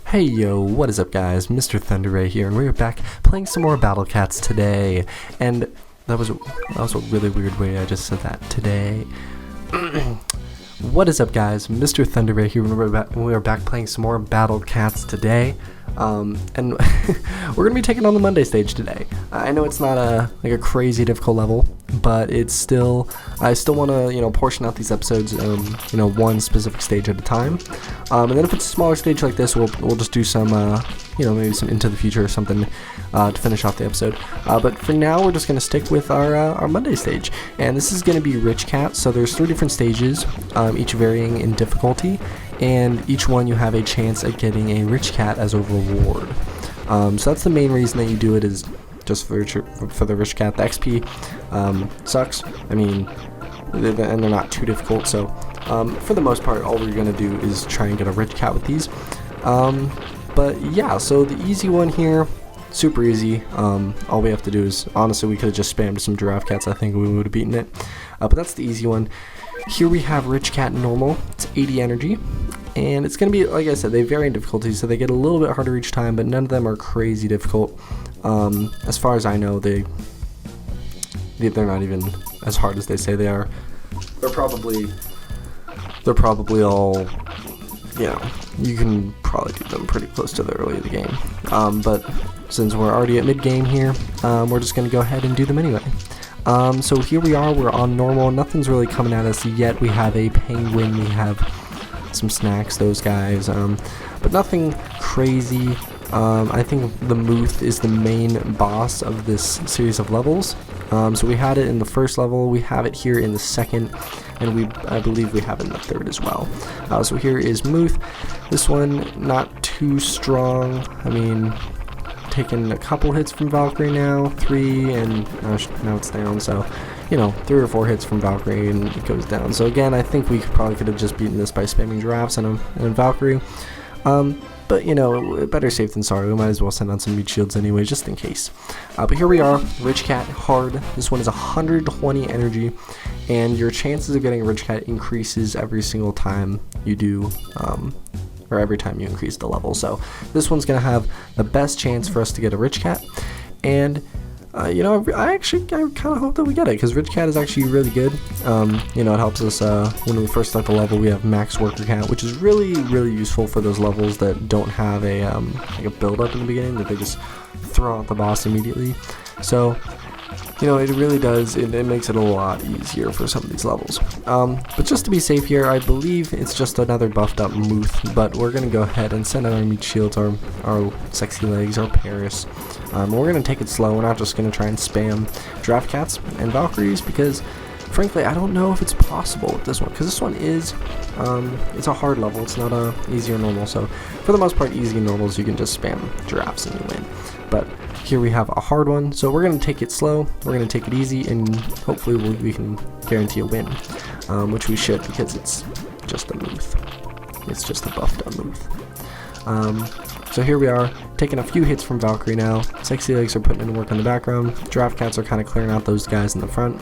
Hey yo, what is up guys, Mrthunderray here, and we're back playing some more Battle Cats today, and that was a really weird way I just said that, today. What is up guys, Mrthunderray here, and we're back playing some more Battle Cats today, and we're going to be taking on the Monday stage today. I know it's not a crazy difficult level, but it's still, I still want to, portion out these episodes, one specific stage at a time. And then if it's a smaller stage like this, we'll just do some, maybe some Into the Future or something to finish off the episode. But for now, we're just going to stick with our Monday stage. And this is going to be Rich Cat, so there's 3 different stages, each varying in difficulty. And each one you have a chance at getting a Rich Cat as a reward. So that's the main reason that you do it, is just for the Rich Cat. The XP sucks, I mean, and they're not too difficult, so for the most part all we're going to do is try and get a Rich Cat with these. But yeah, so the easy one here, super easy. All we have to do is, honestly, we could have just spammed some Giraffe Cats, I think we would have beaten it. But that's the easy one. Here we have Rich Cat Normal, it's 80 energy, and it's going to be, like I said, they vary in difficulty, so they get a little bit harder each time, but none of them are crazy difficult. As far as I know, they're not even as hard as they say they are. They're probably all, you can probably do them pretty close to the early of the game. But since we're already at mid-game here, we're just going to go ahead and do them anyway. So here we are, we're on normal, nothing's really coming at us yet. We have a penguin, we have some snacks, those guys, but nothing crazy. I think the Mrth is the main boss of this series of levels. So we had it in the first level, we have it here in the second, and I believe we have it in the third as well. So here is Mrth. This one, not too strong. I mean, taking a couple hits from Valkyrie now, 3, and now it's down, so 3 or 4 hits from Valkyrie and it goes down. So again, I think we probably could have just beaten this by spamming Giraffes and Valkyrie. But better safe than sorry. We might as well send on some meat shields anyway, just in case. But here we are, Rich Cat Hard. This one is 120 energy, and your chances of getting a Rich Cat increases every single time you do, or every time you increase the level. So this one's gonna have the best chance for us to get a Rich Cat, and I kind of hope that we get it, because Rich Cat is actually really good. It helps us when we first start the level. We have max worker count, which is really useful for those levels that don't have a build up in the beginning, that they just throw out the boss immediately. So it really does, it makes it a lot easier for some of these levels. But just to be safe here, I believe it's just another buffed up Mrth, but we're going to go ahead and send out our meat shields, our sexy legs, our Paris. We're going to take it slow. We're not just going to try and spam Giraffe Cats and Valkyries, because frankly I don't know if it's possible with this one, because this one is, it's a hard level, it's not a easy or normal, so for the most part easy and normals you can just spam Giraffes and you win. But here we have a hard one, so we're going to take it slow, we're going to take it easy, and hopefully we can guarantee a win, which we should, because it's just a Mrth. It's just a buffed up Mrth. So here we are, taking a few hits from Valkyrie now. Sexy legs are putting in work in the background. Giraffe Cats are kind of clearing out those guys in the front.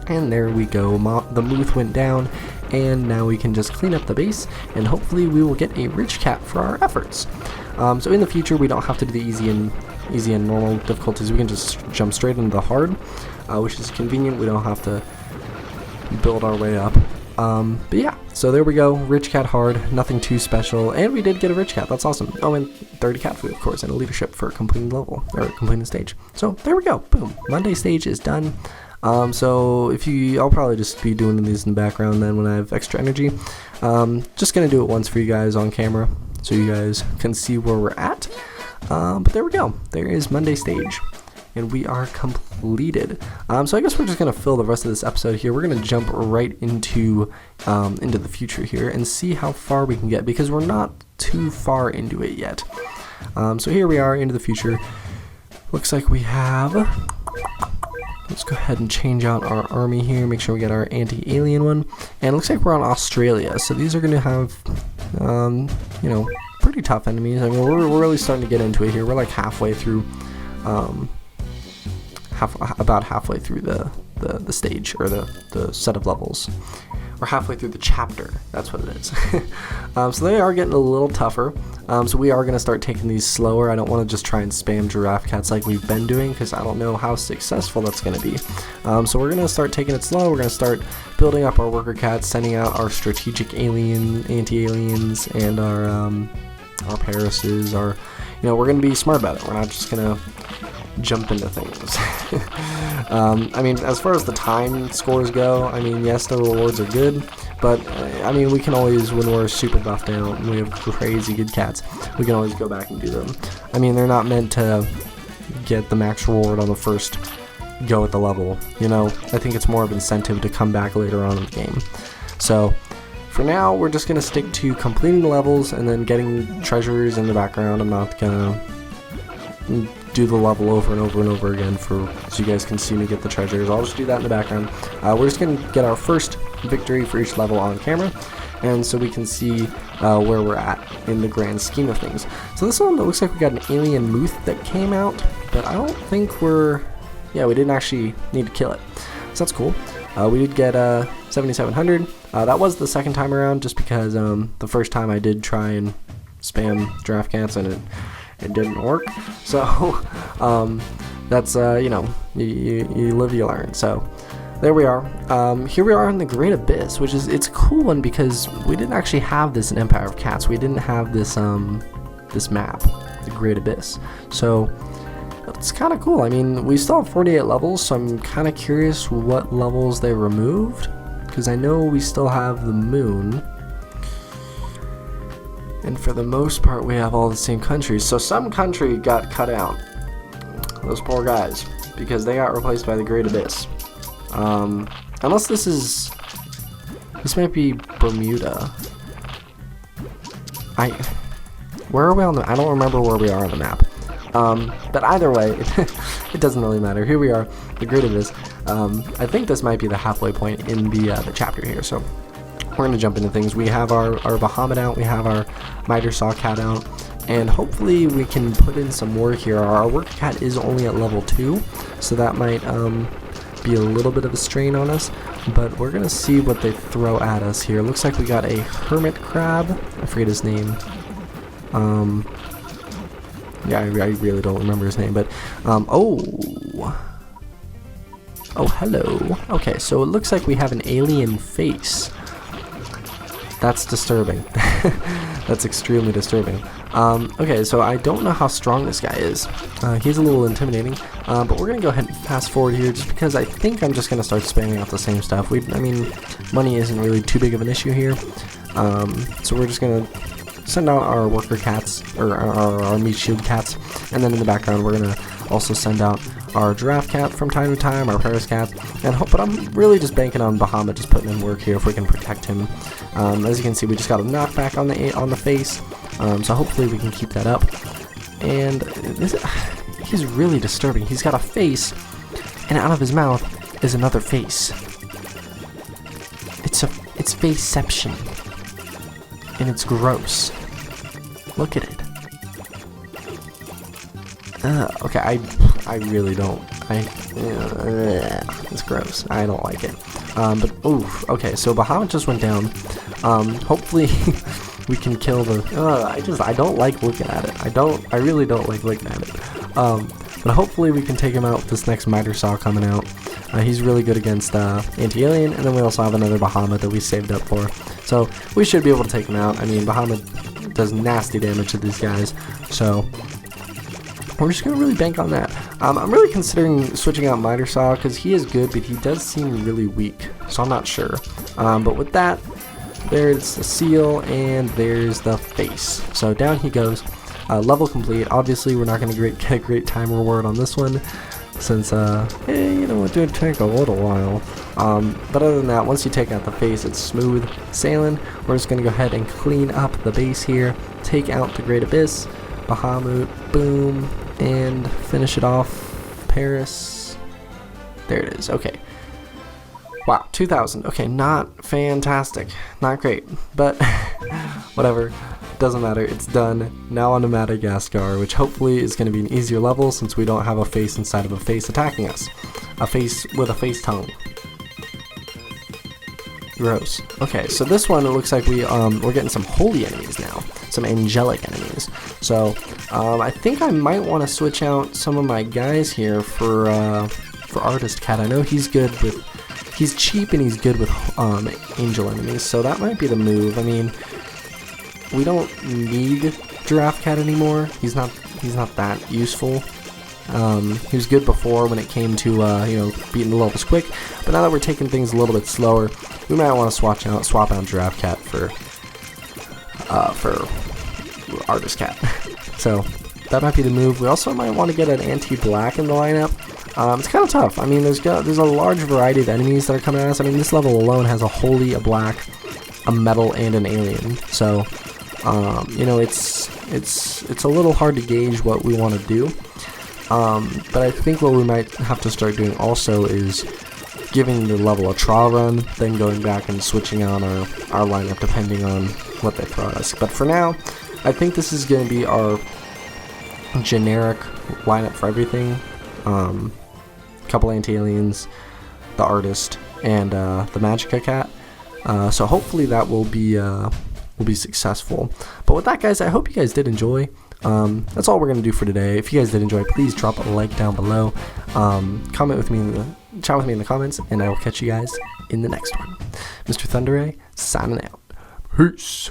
And there we go, the Mrth went down, and now we can just clean up the base, and hopefully we will get a Rich Cat for our efforts. So in the future, we don't have to do the easy and normal difficulties. We can just jump straight into the hard, which is convenient. We don't have to build our way up. But yeah, so there we go, Rich Cat Hard, nothing too special, and we did get a Rich Cat, that's awesome. Oh, and 30 cat food, of course, and a leadership for completing level, or completing the stage. So there we go, boom, Monday stage is done. So I'll probably just be doing these in the background then when I have extra energy. Just gonna do it once for you guys on camera, so you guys can see where we're at. But there we go, there is Monday stage, and we are completed. So I guess we're just gonna fill the rest of this episode here. We're gonna jump right into the future here and see how far we can get, because we're not too far into it yet. So here we are, into the future. Looks like we have, let's go ahead and change out our army here, make sure we get our anti-alien one, and it looks like we're on Australia, so these are gonna have pretty tough enemies. I mean, we're really starting to get into it here. We're like halfway through, about halfway through the stage, or the set of levels. we're halfway through the chapter. That's what it is. So they are getting a little tougher. So we are going to start taking these slower. I don't want to just try and spam giraffe cats like we've been doing, because I don't know how successful that's going to be. So we're going to start taking it slow. We're going to start building up our worker cats, sending out our strategic anti-aliens, and our Parises. We're going to be smart about it. We're not just going to jump into things. I mean, as far as the time scores go, I mean, yes, the rewards are good, but I mean, we can always, when we're super buffed out and we have crazy good cats, we can always go back and do them. I mean, they're not meant to get the max reward on the first go at the level, I think it's more of an incentive to come back later on in the game. So for now, we're just going to stick to completing the levels and then getting treasures in the background. I'm not going to do the level over and over and over again so you guys can see me get the treasures. I'll just do that in the background. We're just going to get our first victory for each level on camera, and so we can see where we're at in the grand scheme of things. So this one, it looks like we got an alien Muth that came out, but I don't think we didn't actually need to kill it. So that's cool. We did get 7,700. That was the second time around, just because the first time I did try and spam giraffe cats and it didn't work. So that's you live, you learn. So there we are. Here we are in the Great Abyss, which it's a cool one because we didn't actually have this in Empire of Cats. We didn't have this this map, the Great Abyss. So it's kind of cool. I mean, we still have 48 levels, so I'm kind of curious what levels they removed, because I know we still have the moon, and for the most part we have all the same countries. So some country got cut out, those poor guys, because they got replaced by the Great Abyss. Unless this might be Bermuda. Where are we on the? I don't remember where we are on the map. But either way, it doesn't really matter. Here we are, the Great Abyss. I think this might be the halfway point in the chapter here, so we're going to jump into things. We have our Bahamut out, we have our Mrthunderray cat out, and hopefully we can put in some more here. Our worker cat is only at level 2, so that might be a little bit of a strain on us, but we're going to see what they throw at us here. Looks like we got a hermit crab. I forget his name. Yeah, I really don't remember his name, but, oh, hello. Okay, so it looks like we have an alien face. That's disturbing. That's extremely disturbing. Okay, so I don't know how strong this guy is. He's a little intimidating, but we're going to go ahead and fast forward here, just because I think I'm just going to start spamming out the same stuff. I mean, money isn't really too big of an issue here, so we're just going to send out our worker cats, or our meat shield cats, and then in the background we're gonna also send out our giraffe cat from time to time, our Paris cat, but I'm really just banking on Bahamut just putting in work here if we can protect him. As you can see, we just got a knockback on the face, so hopefully we can keep that up. And he's really disturbing. He's got a face, and out of his mouth is another face. It's faceception. And it's gross. Look at it. Okay, I really don't. It's gross. I don't like it. But oof. Okay, so Bahamut just went down. Hopefully we can kill the. I don't like looking at it. I really don't like looking at it. But hopefully we can take him out with this next Mrthunderray coming out. He's really good against anti-alien, and then we also have another Bahamut that we saved up for. So we should be able to take him out. I mean, Bahamut does nasty damage to these guys, so we're just going to really bank on that. I'm really considering switching out Mrthunderray because he is good, but he does seem really weak, so I'm not sure. But with that, there's the seal, and there's the face. So down he goes. Level complete. Obviously, we're not going to get a great time reward on this one, since, it did take a little while. But other than that, once you take out the face, it's smooth sailing. We're just going to go ahead and clean up the base here, take out the Great Abyss, Bahamut, boom, and finish it off. Paris. There it is. Okay. Wow, 2,000. Okay, not fantastic. Not great, but whatever. Doesn't matter, it's done. Now on to Madagascar, which hopefully is going to be an easier level since we don't have a face inside of a face attacking us. A face with a face tongue. Gross. Okay, so this one, it looks like we're getting some holy enemies now, some angelic enemies. So I think I might want to switch out some of my guys here for Artist Cat. I know he's cheap and he's good with angel enemies, so that might be the move. I mean, we don't need Giraffe Cat anymore. He's not that useful. He was good before when it came to beating the levels quick, but now that we're taking things a little bit slower, we might want to swap out Giraffe Cat for Artist Cat. So that might be the move. We also might want to get an anti-black in the lineup. It's kind of tough. I mean, there's a large variety of enemies that are coming at us. I mean, this level alone has a holy, a black, a metal, and an alien. So it's a little hard to gauge what we want to do. But I think what we might have to start doing also is giving the level a trial run, then going back and switching out our lineup depending on what they throw at us. But for now, I think this is going to be our generic lineup for everything. Couple anti-aliens, the artist, and the Magica Cat. So hopefully that will be successful. But with that, guys, I hope you guys did enjoy. That's all we're gonna do for today. If you guys did enjoy, please drop a like down below. Chat with me in the comments, and I will catch you guys in the next one. Mrthunderray signing out. Peace.